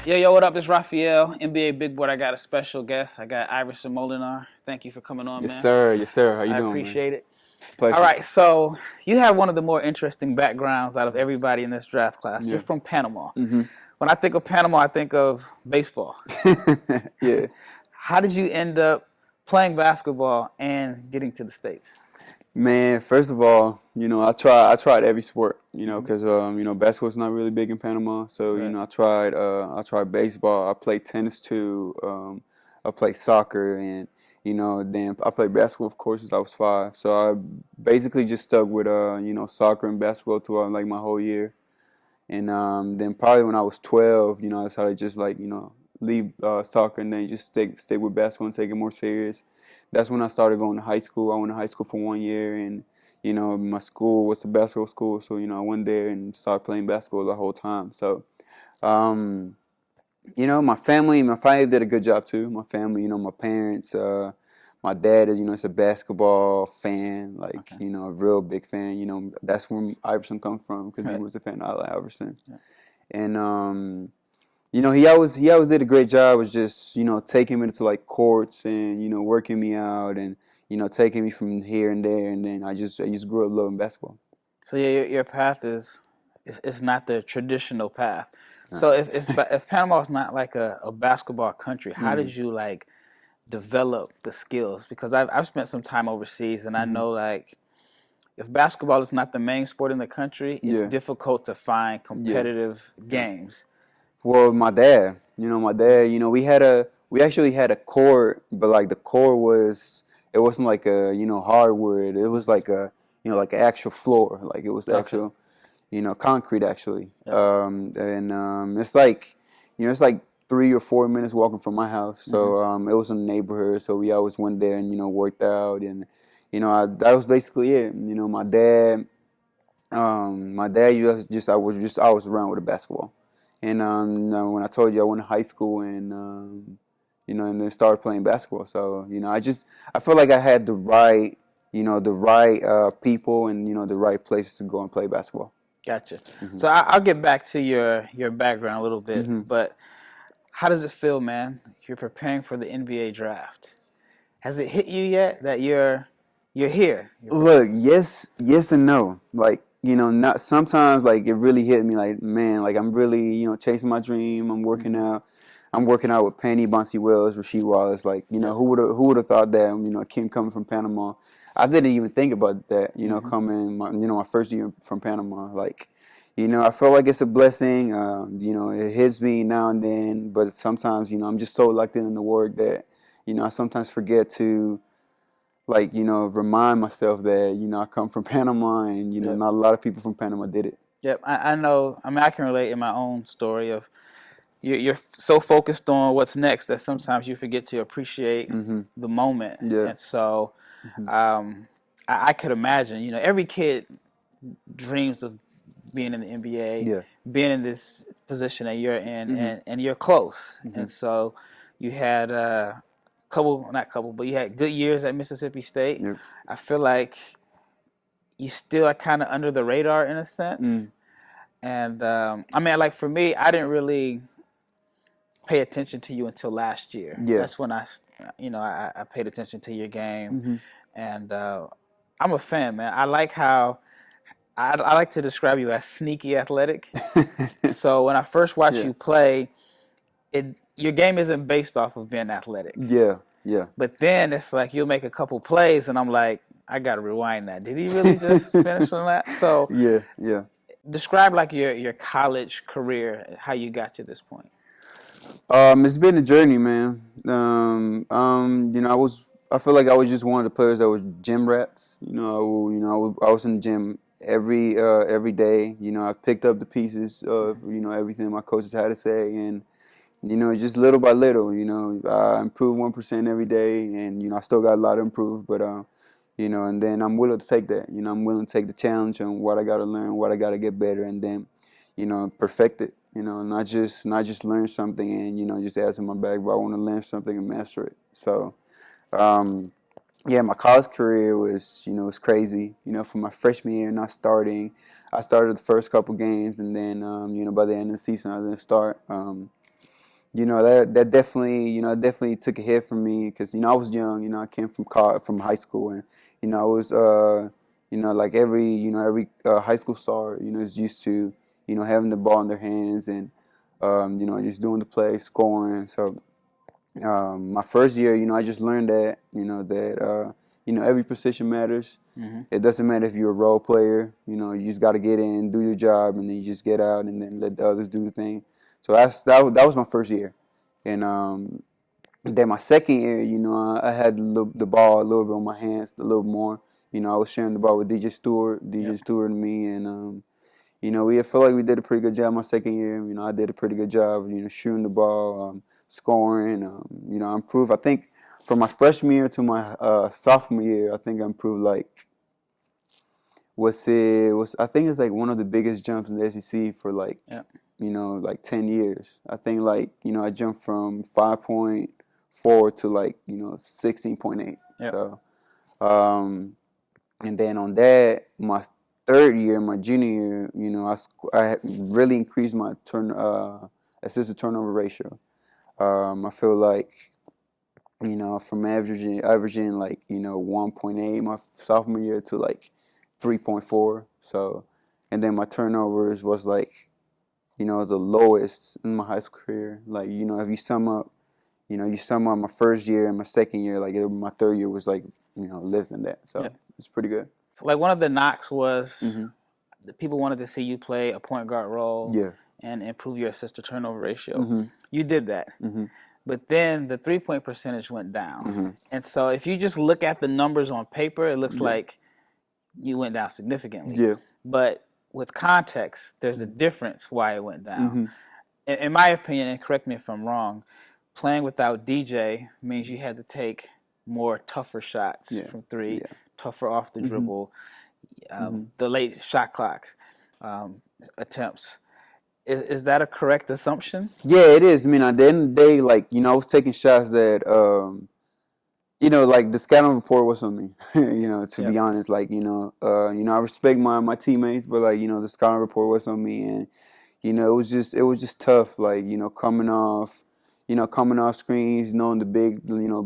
Yo, what up? It's Rafael, NBA Big Board. I got a special guest. I got Iverson Molinar. Thank you for coming on, Yes, man. sir. Yes, sir. How you I doing, man? appreciate it. It's a All pleasure. right, so you have one of the more interesting backgrounds out of everybody in this draft class. You're Yeah. from Panama. hmm When I think of Panama, I think of baseball. Yeah. How did you end up playing basketball and getting to the States? Man, first of all, I tried every sport, Hmm. because basketball's not really big in Panama. So, Right. I tried baseball. I played tennis too. I played soccer and then I played basketball, of course, since I was 5. So I basically just stuck with soccer and basketball throughout like my whole year. And then probably when I was 12, I decided to just like, leave soccer and then just stay with basketball and take it more serious. That's when I started going to high school. I went to high school for 1 year, and my school was the basketball school, so I went there and started playing basketball the whole time. So, um, my family did a good job too. My family, my parents, my dad is a basketball fan, like, Okay. a real big fan. That's where Iverson comes from because he Right. was a fan of Iverson. Yeah. And he always did a great job. Was just taking me to like courts and working me out and taking me from here and there. And then I just grew up loving basketball. So yeah, your path is not the traditional path. Uh, So if Panama is not like a basketball country, how mm-hmm, did you like develop the skills? Because I've spent some time overseas, and I mm-hmm, know like if basketball is not the main sport in the country, it's yeah, difficult to find yeah, competitive yeah. games. Well, my dad, we actually had a court, but like the court it wasn't like a hardwood. It was like a like an actual floor, like it was the Okay. actual concrete actually. Yeah. And it's like 3 or 4 minutes walking from my house. Hmm. So it was in the neighborhood. So we always went there and worked out and that was basically it. My dad I was around with a basketball. And when I told you I went to high school and and then started playing basketball. So I feel like I had the right people and the right places to go and play basketball. Gotcha. hmm So I'll get back to your background a little bit, hmm but how does it feel, man? You're preparing for the NBA draft. Has it hit you yet that you're here? Look, yes and no. Like, not sometimes like it really hit me like, man, like I'm really, chasing my dream. I'm working Hmm. out. I'm working out with Penny, Bonzi, Rasheed, Wallace. Like, Yep. who would have thought that, Kim coming from Panama. I didn't even think about that, Hmm. coming my first year from Panama. Like, I feel like it's a blessing. It hits me now and then, but sometimes, I'm just so locked in the work that, I sometimes forget to like remind myself that I come from Panama and Yep. not a lot of people from Panama did it. Yep. I know. I mean, I can relate in my own story of you're so focused on what's next that sometimes you forget to appreciate hmm the moment. Yeah. And so, hmm um, I could imagine. Every kid dreams of being in the NBA, Yeah. being in this position that you're in, hmm and you're close. hmm And so, you had not couple, but you had good years at Mississippi State. Yep. I feel like you still are kind of under the radar in a sense. Mm. And I mean, like for me, I didn't really pay attention to you until last year. Yeah. That's when I paid attention to your game, hmm and I'm a fan, man. I like how I like to describe you as sneaky athletic. So when I first watched Yeah. you play, your game isn't based off of being athletic, Yeah. Yeah. but then it's like you'll make a couple plays, and I'm like, I gotta rewind that. Did he really just finish on that? So Yeah. Yeah. describe like your college career, how you got to this point. It's been a journey, man. I feel like I was just one of the players that was gym rats. I was in the gym every day. I picked up the pieces of everything my coaches had to say, and just little by little, I improve 1% every day, and I still got a lot to improve, but and then I'm willing to take that. I'm willing to take the challenge on what I got to learn, what I got to get better, and then perfect it. Not just learn something and just add to my bag, but I want to learn something and master it. So um, yeah, my college career was crazy. For my freshman year, not starting, I started the first couple games, and then by the end of the season, I didn't start. that definitely took a hit from me because I was young. I came from high school, and I was like every high school star is used to having the ball in their hands and just doing the play, scoring. So my first year, I just learned that every position matters. Mm-hmm. It doesn't matter if you're a role player. You just got to get in, do your job, and then you just get out, and then let the others do the thing. So that was my first year, and then my second year, I had the ball a little bit on my hands, a little more. I was sharing the ball with DJ Stewart and me, and we felt like we did a pretty good job my second year. I did a pretty good job, shooting the ball, scoring. I improved. I think from my freshman year to my sophomore year, I think I improved like I think it's like one of the biggest jumps in the SEC for like Yeah. like 10 years. I think like I jumped from 5.4 to like 16.8. Yep. So and then on that my third year, my junior year, I had really increased my assist to turnover ratio. I feel like from averaging like 1.8 my sophomore year to like 3.4. So, and then my turnovers was like the lowest in my high school career. Like if you sum up my first year and my second year, like my third year was like less than that. So it's pretty good. Like one of the knocks was Mm-hmm. that people wanted to see you play a point guard role Yeah. and improve your assist to turnover ratio. Mm-hmm. You did that. Mm-hmm. But then the 3-point percentage went down. Mm-hmm. And so if you just look at the numbers on paper, it looks Yeah. like you went down significantly. Yeah. But with context, there's a difference why it went down. Mm-hmm. In my opinion, and correct me if I'm wrong, playing without DJ means you had to take more tougher shots from three, tougher off the dribble, the late shot clocks attempts. Is that a correct assumption? Yeah, it is. I mean, at the end of the day, like I was taking shots that like the scouting report was on me. To be honest, like I respect my teammates, but like the scouting report was on me, and it was just tough. Like coming off screens, knowing the big,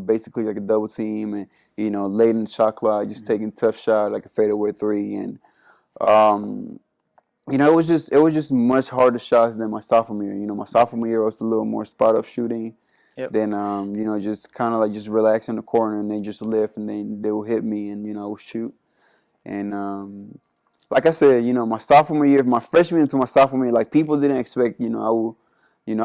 basically like a double team, and late in the shot clock, just taking tough shot like a fadeaway three, and it was just much harder shots than my sophomore year. My sophomore year was a little more spot up shooting. Yep. Then just kind of like just relax in the corner and they just lift and then they will hit me and I will shoot. And like I said, my sophomore year, my freshman into my sophomore year, like people didn't expect I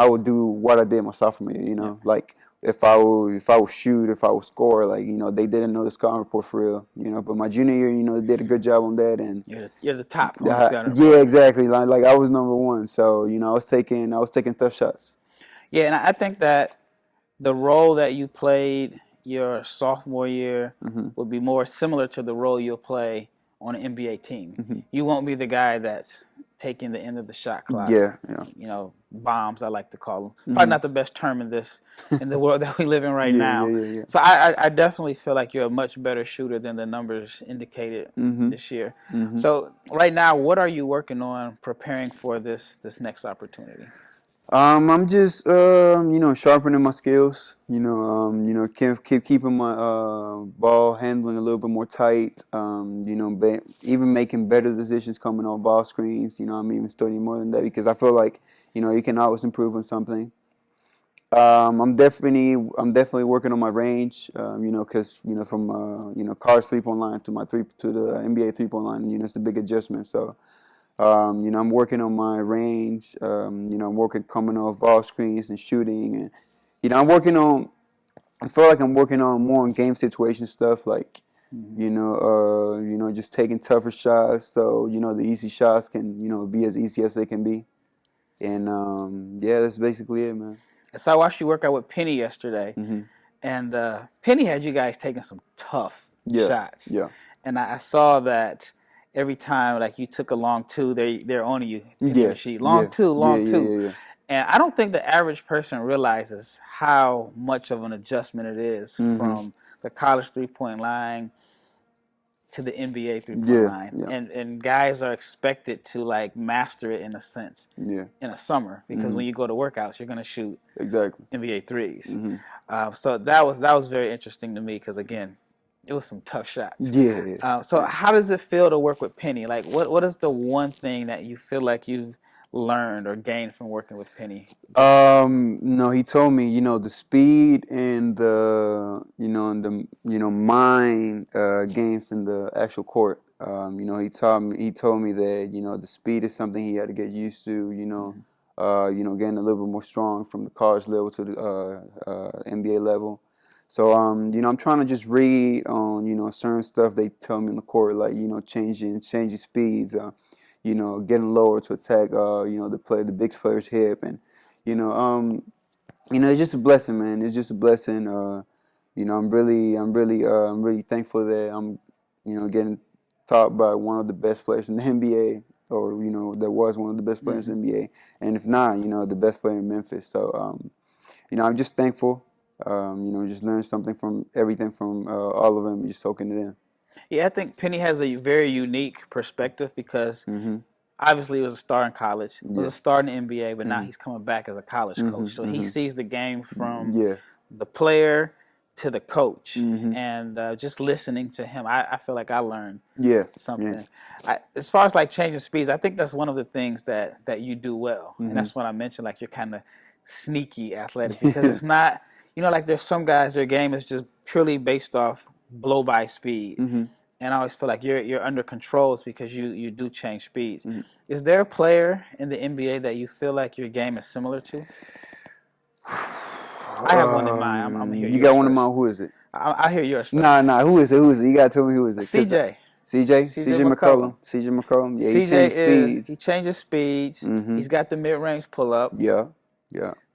would do what I did my sophomore year. Like if I would shoot, if I would score, like they didn't know the scouting report for real. But my junior year, they did a good job on that, and you're the top on the scouting report. Yeah, exactly. Like I was number one, so I was taking tough shots. Yeah, and I think that the role that you played your sophomore year would be more similar to the role you'll play on an NBA team. You won't be the guy that's taking the end of the shot clock. Yeah. Bombs, I like to call them. Probably not the best term in the world that we live in right now. Yeah. So I definitely feel like you're a much better shooter than the numbers indicated this year. So right now, what are you working on preparing for this next opportunity? I'm just sharpening my skills. Keep keeping my ball handling a little bit more tight. Even making better decisions coming off ball screens. I'm even studying more than that because I feel like you can always improve on something. I'm definitely working on my range. Because from college 3-point line to the NBA 3-point line, it's a big adjustment. So. I'm working on my range. I'm working coming off ball screens and shooting, and I feel like I'm working on more on game situation stuff, like just taking tougher shots, so the easy shots can be as easy as they can be, and that's basically it, man. So I watched you work out with Penny yesterday, and Penny had you guys taking some tough shots. Yeah. And I saw that. Every time, like you took a long two, they're on you. Long two. And I don't think the average person realizes how much of an adjustment it is from the college 3-point line to the NBA three-point line, and guys are expected to like master it in a sense. Yeah. In a summer, because when you go to workouts, you're gonna shoot NBA threes. So that was very interesting to me because again, it was some tough shots. Yeah. So how does it feel to work with Penny? Like, what is the one thing that you feel like you've learned or gained from working with Penny? No, he told me, the speed and the, mind games in the actual court. He told me that, the speed is something he had to get used to, getting a little bit more strong from the college level to the NBA level. So, I'm trying to just read on, certain stuff they tell me in the court, like, changing speeds, getting lower to attack, the big player's hip, and it's just a blessing, man. It's just a blessing. I'm really thankful that I'm, getting taught by one of the best players in the NBA, or that was one of the best players in the NBA, and if not, the best player in Memphis. So, I'm just thankful. Just learn something from everything from all of them, just soaking it in. Yeah, I think Penny has a very unique perspective because obviously he was a star in college, was a star in the NBA, but now he's coming back as a college coach. So he sees the game from the player to the coach, and just listening to him, I feel like I learned something. As far as like changing speeds, I think that's one of the things that you do well, and that's what I mentioned. Like you're kind of sneaky athletic because it's not, like there's some guys their game is just purely based off blow by speed. And I always feel like you're under controls because you do change speeds. Is there a player in the NBA that you feel like your game is similar to? I have one in mind. I'm gonna hear yours. You got one in first. mind? Who is it? I hear yours first. Nah. Who is it? You gotta tell me who is it? CJ. CJ McCollum. CJ McCollum. Yeah, he changes speeds. He changes speeds. He's got the mid-range pull-up. Yeah.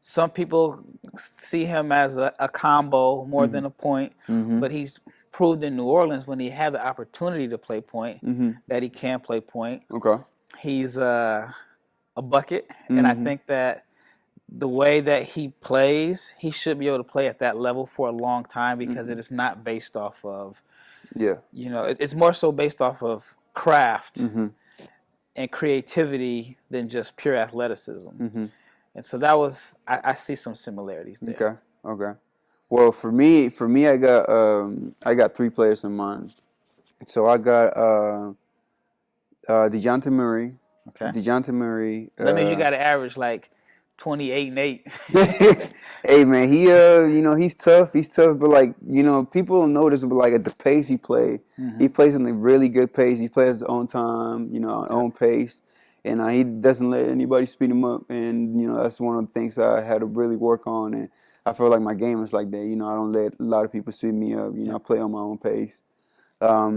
Some people see him as a combo more than a point, but he's proved in New Orleans when he had the opportunity to play point that he can play point. Okay. He's a bucket, and I think that the way that he plays, he should be able to play at that level for a long time because it is not based off of, it's more so based off of craft and creativity than just pure athleticism. And so that was, I see some similarities there. Okay. Well, for me, I got three players in mind. So I got DeJounte Murray. Okay. DeJounte Murray. That means you got to average like 28 and 8. Hey man, he's tough. But like people don't notice, but like at the pace he plays in a really good pace. He plays his own time, own pace, and he doesn't let anybody speed him up. And that's one of the things I had to really work on. And I feel like my game is like that. I don't let a lot of people speed me up. I play on my own pace. I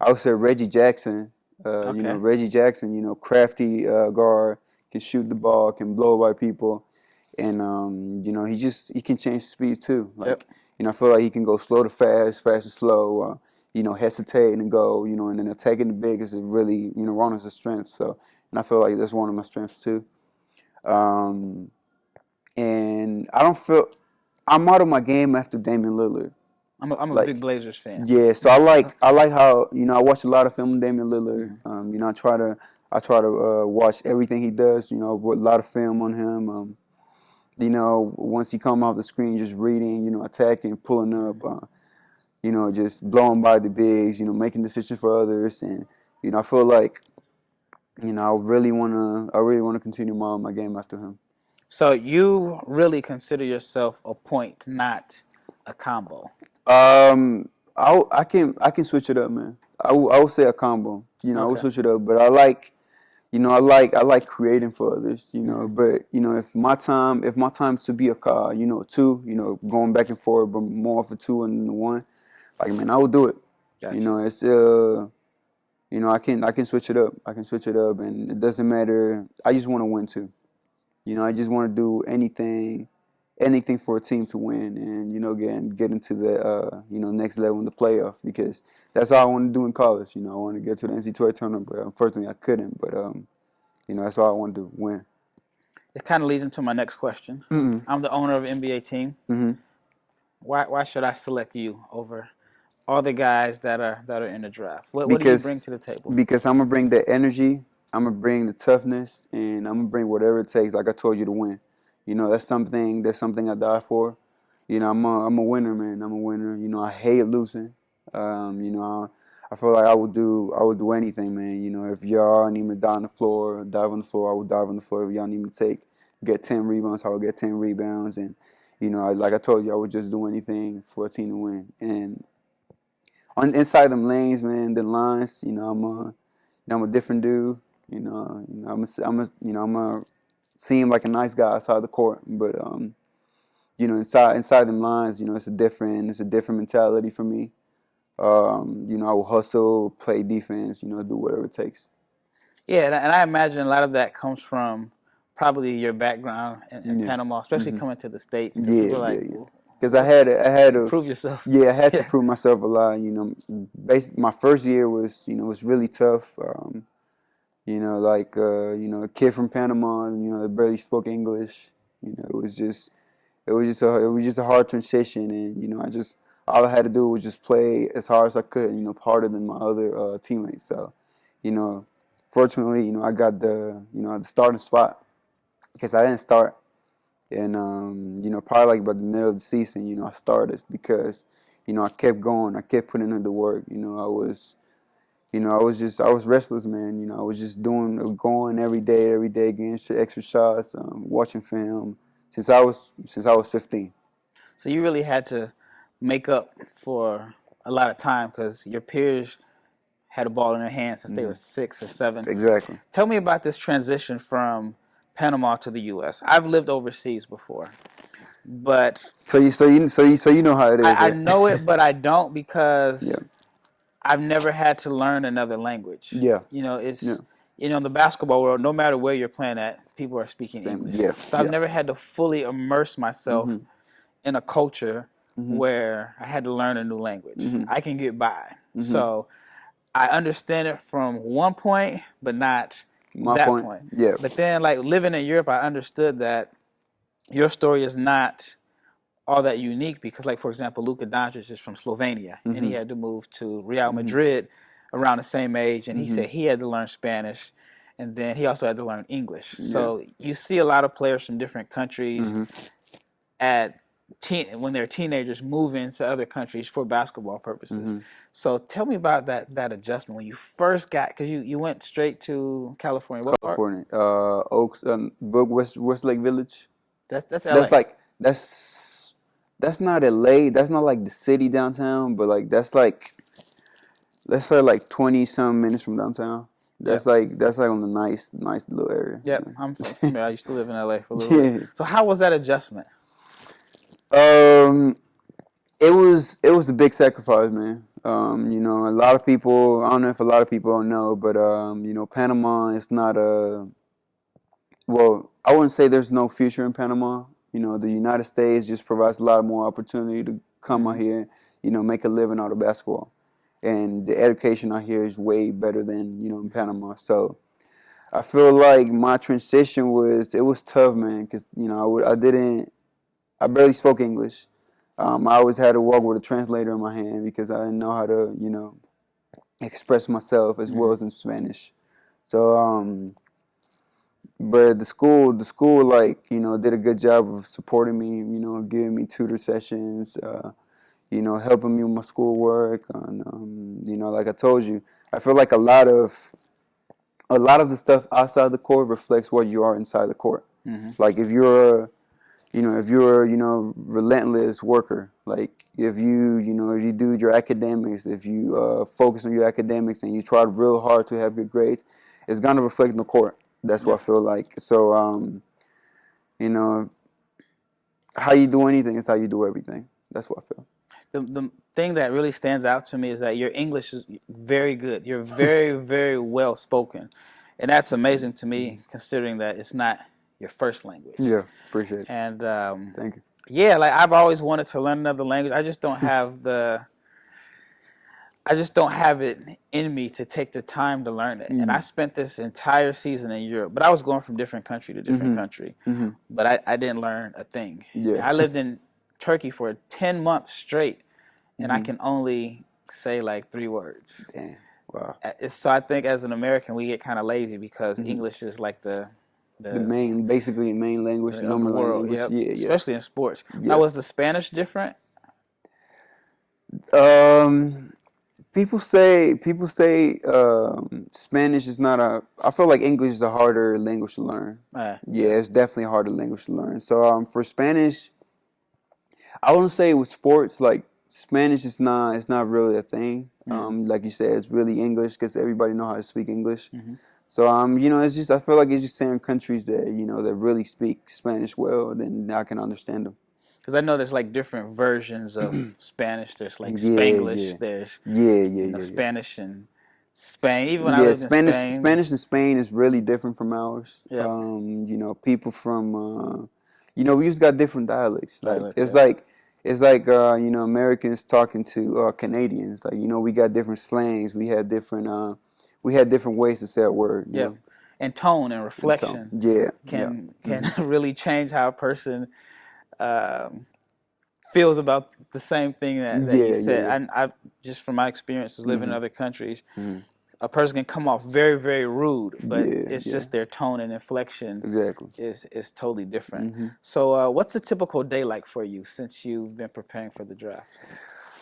would say Reggie Jackson. Reggie Jackson. Crafty guard, can shoot the ball, can blow by people, and he can change speeds too. Like I feel like he can go slow to fast, fast to slow. Hesitate and go. And then attacking the big is really Ronald's a strength. So, and I feel like that's one of my strengths too. And I'm out of my game after Damian Lillard. I'm a big Blazers fan. Yeah, so I like how I watch a lot of film of Damian Lillard. I try to watch everything he does. With a lot of film on him. Once he come off the screen, just reading, attacking, pulling up, just blowing by the bigs, making decisions for others, and I feel like I really want to continue my game after him. So you really consider yourself a point, not a combo. I can switch it up, man. I would say a combo. I would switch it up, but I like creating for others. But if my time's to be a car, two, going back and forth, but more of a two and a one, like man, I would do it. Gotcha. It's I can switch it up. And it doesn't matter. I just want to win too. I just want to do anything for a team to win, and get into the next level in the playoff, because that's all I want to do in college. I want to get to the NCAA tournament, but unfortunately I couldn't. But that's all I want to do, win. It kind of leads into my next question. I'm the owner of an NBA team. Why should I select you over all the guys that are in the draft? What do you bring to the table? Because I'm gonna bring the energy, I'm gonna bring the toughness, and I'm gonna bring whatever it takes. Like I told you, to win. You know, that's something I die for. You know, I'm a winner, man. I'm a winner. You know, I hate losing. You know, I feel like I would do anything, man. You know, if y'all need me to dive on the floor, I would dive on the floor. If y'all need me to get 10 rebounds, I would get 10 rebounds. And you know, like I told you, I would just do anything for a team to win. And on inside them lanes, man, the lines, you know, I'm a different dude. I'm a seem like a nice guy outside the court, but you know, inside them lines, you know, it's a different mentality for me. You know, I will hustle, play defense, you know, do whatever it takes. Yeah, and I imagine a lot of that comes from probably your background in Panama, especially coming to the States. Yeah. Because I had to prove yourself. Yeah, I had to prove myself a lot. You know, basically my first year was really tough. You know, like you know, a kid from Panama, you know, that barely spoke English. You know, it was just a hard transition, and you know, all I had to do was just play as hard as I could. You know, harder than my other teammates. So, you know, fortunately, you know, I got the starting spot because I didn't start. And, you know, probably like by the middle of the season, you know, I started because, you know, I kept going. I kept putting in the work. You know, I was restless, man. You know, I was just going every day, getting extra shots, watching film since I was 15. So you really had to make up for a lot of time because your peers had a ball in their hands since they were 6 or 7. Exactly. Tell me about this transition from Panama to the U.S. I've lived overseas before, but so you know how it is. I know it, but I don't because I've never had to learn another language. Yeah, you know, it's you know, in the basketball world, no matter where you're playing at, people are speaking English. Yeah. So I've never had to fully immerse myself in a culture where I had to learn a new language. I can get by. So I understand it from one point, but not that point. Yeah. But then, like living in Europe, I understood that your story is not all that unique because, like, for example, Luka Doncic is from Slovenia, and he had to move to Real Madrid around the same age, and he said he had to learn Spanish, and then he also had to learn English. So you see a lot of players from different countries when they're teenagers moving to other countries for basketball purposes. So tell me about that adjustment when you first got, because you went straight to California. What California, Oaks, Westlake Village. That's LA. That's not LA. That's not like the city downtown, but like let's say like 20-some minutes from downtown. That's like on the nice little area. Yep, I'm familiar. I used to live in LA for a little bit. So how was that adjustment? It was a big sacrifice, man. You know, a lot of people, I don't know if a lot of people don't know, but you know, Panama is not well, I wouldn't say there's no future in Panama. You know, the United States just provides a lot more opportunity to come out here, you know, make a living out of basketball. And the education out here is way better than, you know, in Panama. So I feel like my transition was tough, man, because, you know, I barely spoke English. I always had to walk with a translator in my hand because I didn't know how to, you know, express myself as well as in Spanish. So, but the school, like, you know, did a good job of supporting me, you know, giving me tutor sessions, you know, helping me with my schoolwork. And, you know, like I told you, I feel like a lot of the stuff outside the court reflects what you are inside the court. Like if you're a relentless worker, like if you do your academics, if you focus on your academics and you try real hard to have good grades, it's gonna reflect in the court. That's what I feel like. So, you know, how you do anything is how you do everything. That's what I feel. The thing that really stands out to me is that your English is very good. You're very, very well spoken. And that's amazing to me, considering that it's not your first language. Yeah, appreciate it. And thank you. Yeah, like I've always wanted to learn another language. I just don't have it in me to take the time to learn it. And I spent this entire season in Europe, but I was going from different country to different country. But I didn't learn a thing. Yeah. I lived in Turkey for 10 months straight, and I can only say like 3 words. Damn. Wow. So I think as an American, we get kind of lazy because English is like the basically main language, of the number world. language. Yep. Yeah, Especially in sports. Yeah. Now, was the Spanish different? People say Spanish is not I feel like English is a harder language to learn. Yeah, it's definitely a harder language to learn. So for Spanish, I want to say with sports, like Spanish is not, it's not really a thing. Like you said, it's really English because everybody know how to speak English. So it's just, I feel like it's just certain countries that that really speak Spanish well, then I can understand them. Because I know there's like different versions of Spanish. There's like Spanglish. There's Spanish and Spain. Even when I lived in Spain, Spanish in Spain is really different from ours. People from we just got different dialects. Like it's like Americans talking to Canadians. Like we got different slangs. We had different ways to say a word. Yeah, and tone and reflection. Can really change how a person feels about the same thing that you said. I just from my experiences living in other countries, a person can come off very, very rude, but it's just their tone and inflection is totally different. So what's a typical day like for you since you've been preparing for the draft?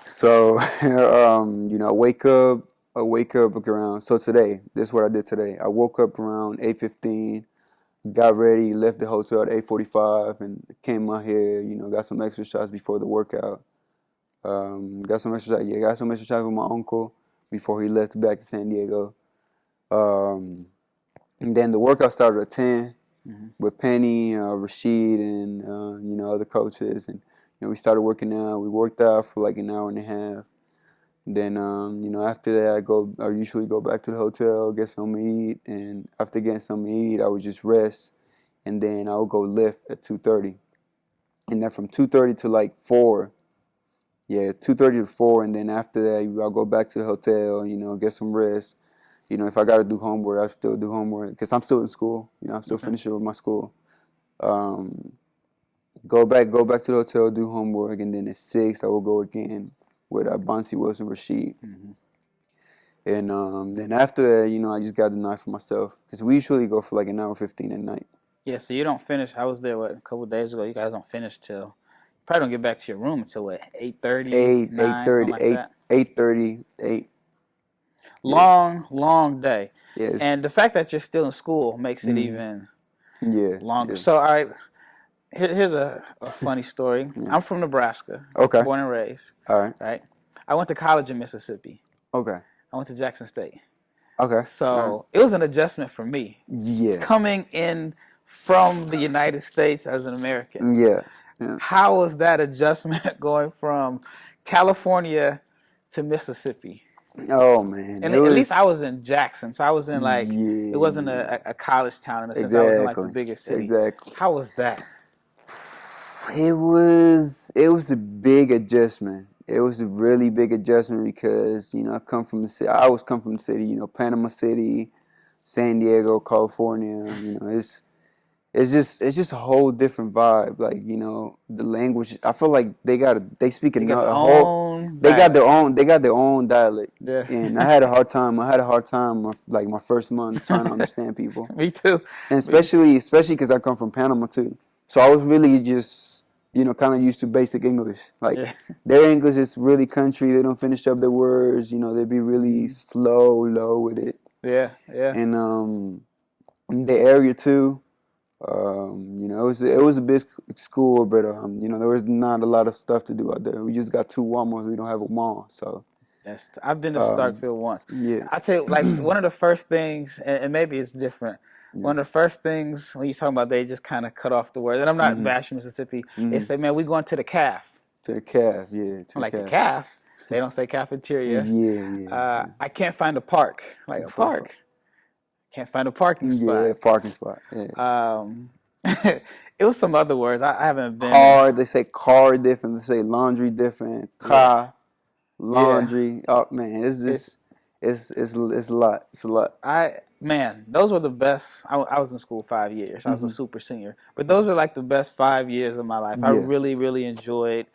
So I wake up around, so today, this is what I did today. I woke up around 8:15. Got ready, left the hotel at 8:45, and came out here. Got some extra shots before the workout. Got some extra shots with my uncle before he left back to San Diego. And then the workout started at 10 with Penny, Rasheed, and other coaches, and we started working out. We worked out for like an hour and a half. Then after that I usually go back to the hotel, get something to eat, and after getting something to eat I would just rest, and then I would go lift at 2:30. And then from 2:30 to like 4. Yeah, 2:30 to 4, and then after that I'll go back to the hotel, get some rest. If I gotta do homework, I still do homework because I'm still in school. I'm still finishing with my school. Go back to the hotel, do homework, and then at 6 I will go again with Bonzi, Wilson, Rasheed. And then after that, I just got the night for myself. Because we usually go for like an hour 15 at night. Yeah, so you don't finish. I was there, a couple of days ago. You guys don't finish till, you probably don't get back to your room until, 8:30? 8:30, 8. Long day. Yes. And the fact that you're still in school makes it even longer. Yeah. So, all right, here's a funny story. I'm from Nebraska. Okay. Born and raised. All right. Right? I went to college in Mississippi. Okay. I went to Jackson State. Okay. So it was an adjustment for me. Yeah. Coming in from the United States as an American. Yeah. How was that adjustment going from California to Mississippi? Oh, man. And at least I was in Jackson. So I was in it wasn't a college town in a sense. I was in like the biggest city. Exactly. How was that? It was a big adjustment. It was a really big adjustment because, I come from the city. I always come from the city, Panama City, San Diego, California. It's just a whole different vibe. Like, the language. I feel like they speak They got their own dialect. Yeah. And I had a hard time like my first month trying to understand people. Me too. And especially because I come from Panama too. So I was really just kind of used to basic English. Like their English is really country. They don't finish up their words. They be really low with it. Yeah. And the area too. It was a big school, but there was not a lot of stuff to do out there. We just got 2 Walmarts. We don't have a mall, so. I've been to Starkville once. Yeah. I tell you, like one of the first things, and maybe it's different. One of the first things when you're talking about they just kind of cut off the word, and I'm not bashing Mississippi. They say, "Man, we going to the calf." To the calf, yeah. The calf. They don't say cafeteria. Yeah. I can't find a park. Like a park. Can't find a parking spot. Yeah, parking spot. Yeah. It was some other words. I haven't been. Car. They say car different. They say laundry different. Car. Laundry. Oh man, it's a lot. It's a lot. Those were the best. I was in school 5 years. I was a super senior. But those are like the best 5 years of my life. I really, really enjoyed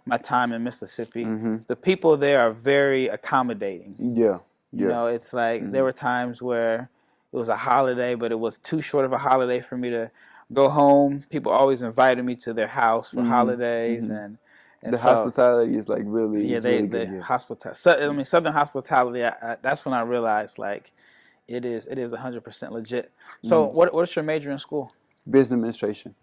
my time in Mississippi. The people there are very accommodating. Yeah. You know, it's like there were times where it was a holiday, but it was too short of a holiday for me to go home. People always invited me to their house for holidays, and the so, hospitality is like really, yeah, really good. I mean, Southern hospitality. That's when I realized like it is 100% legit. So, what's your major in school? Business administration.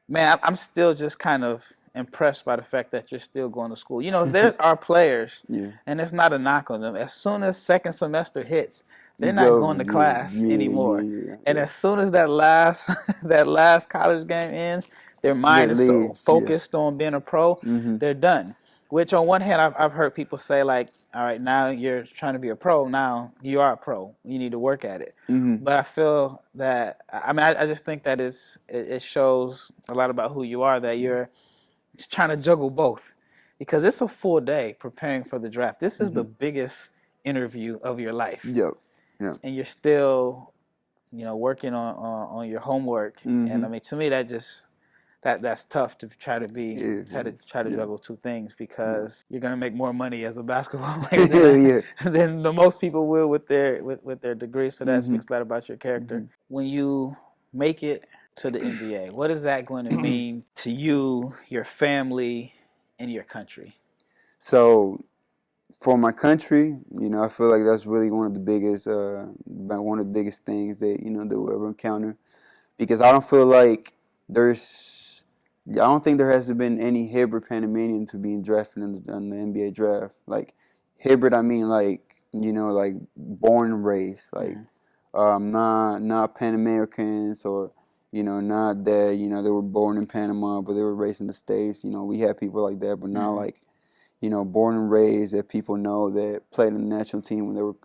Man, I'm still just kind of impressed by the fact that you're still going to school. You know, there are players, and it's not a knock on them. As soon as second semester hits, they're not going to class anymore. And as soon as that last that last college game ends, their mind is so focused on being a pro, they're done. Which on one hand, I've heard people say like, all right, now you're trying to be a pro. Now you are a pro. You need to work at it. But I feel that, I mean, I just think that it shows a lot about who you are, that you're trying to juggle both. Because it's a full day preparing for the draft. This is the biggest interview of your life. Yep. And you're still, you know, working on your homework. And I mean, to me, that's tough to try to juggle two things, because you're gonna make more money as a basketball player than the most people will with their degree. So that speaks a lot about your character. When you make it to the NBA, what is that going to mean to you, your family, and your country? So, for my country, you know, I feel like that's really one of the biggest things that, you know, that we'll ever encounter, because I don't feel like I don't think there has been any hybrid Panamanian to being drafted in the NBA draft. Like hybrid, I mean like, you know, like born and raised, like not Pan Americans, or, you know, not that, you know, they were born in Panama but they were raised in the States. You know, we have people like that, but not like, you know, born and raised that people know that played in the national team when they were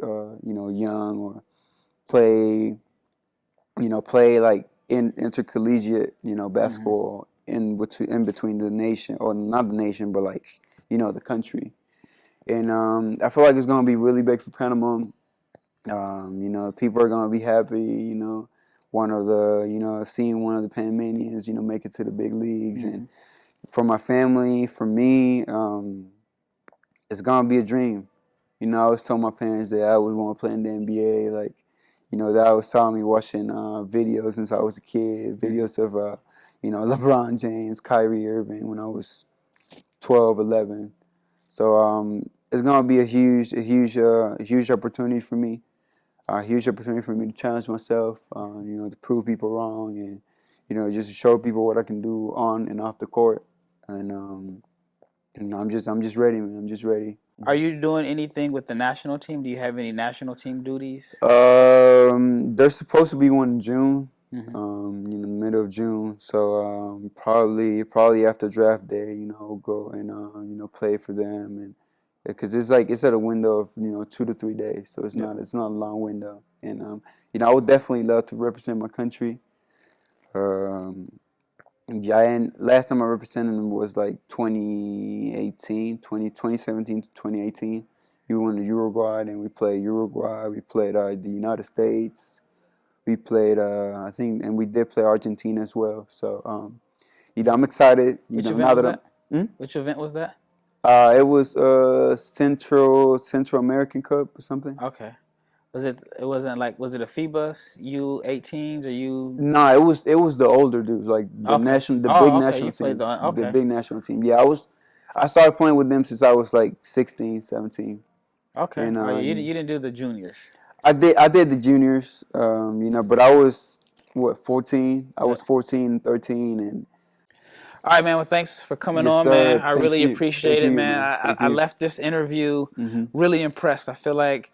you know, young, or play like intercollegiate, you know, basketball in between the nation, or not the nation, but like, you know, the country. And I feel like it's gonna be really big for Panama. You know, people are gonna be happy, you know, seeing one of the Panamanians, you know, make it to the big leagues. And for my family, for me, it's gonna be a dream. You know, I always told my parents that I always want to play in the NBA. Like, you know, that always saw me watching videos since I was a kid, videos of, you know, LeBron James, Kyrie Irving when I was 12, 11. So it's gonna be a huge opportunity for me. A huge opportunity for me to challenge myself, you know, to prove people wrong, and, you know, just to show people what I can do on and off the court. And you know, I'm just ready, man. I'm just ready. Are you doing anything with the national team? Do you have any national team duties? There's supposed to be one in June, in the middle of June. So probably after draft day, you know, go and you know, play for them, and because it's at a window of, you know, 2 to 3 days, so it's not a long window. And you know, I would definitely love to represent my country. Yeah, and last time I represented them was like 2017 to 2018. We went to Uruguay, and we played Uruguay. We played the United States. We played, I think, and we did play Argentina as well. So, you know, I'm excited. Which event was that? Which event was that? It was Central American Cup or something. Okay. Was it a FIBA U18s or U? No, it was the older dudes, like the big national team. The big national team. Yeah, I started playing with them since I was like 16, 17. Okay. And, you didn't do the juniors. I did the juniors, you know, but I was 14. I was 14, 13, and. All right, man. Well, thanks for coming on, man. I really appreciate it, man. I left this interview really impressed. I feel like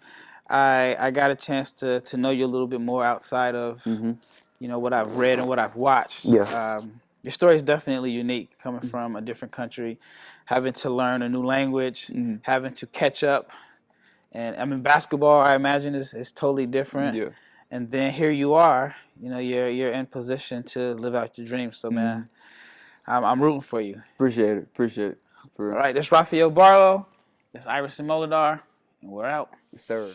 I got a chance to know you a little bit more outside of, you know, what I've read and what I've watched. Yeah. Your story is definitely unique, coming from a different country, having to learn a new language, having to catch up. And I mean, basketball, I imagine, is totally different. Yeah. And then here you are, you know, you're in position to live out your dreams. So, man, I'm rooting for you. Appreciate it. All right, this is Rafael Barlowe. This is Iverson Molinar, and we're out. Yes, sir.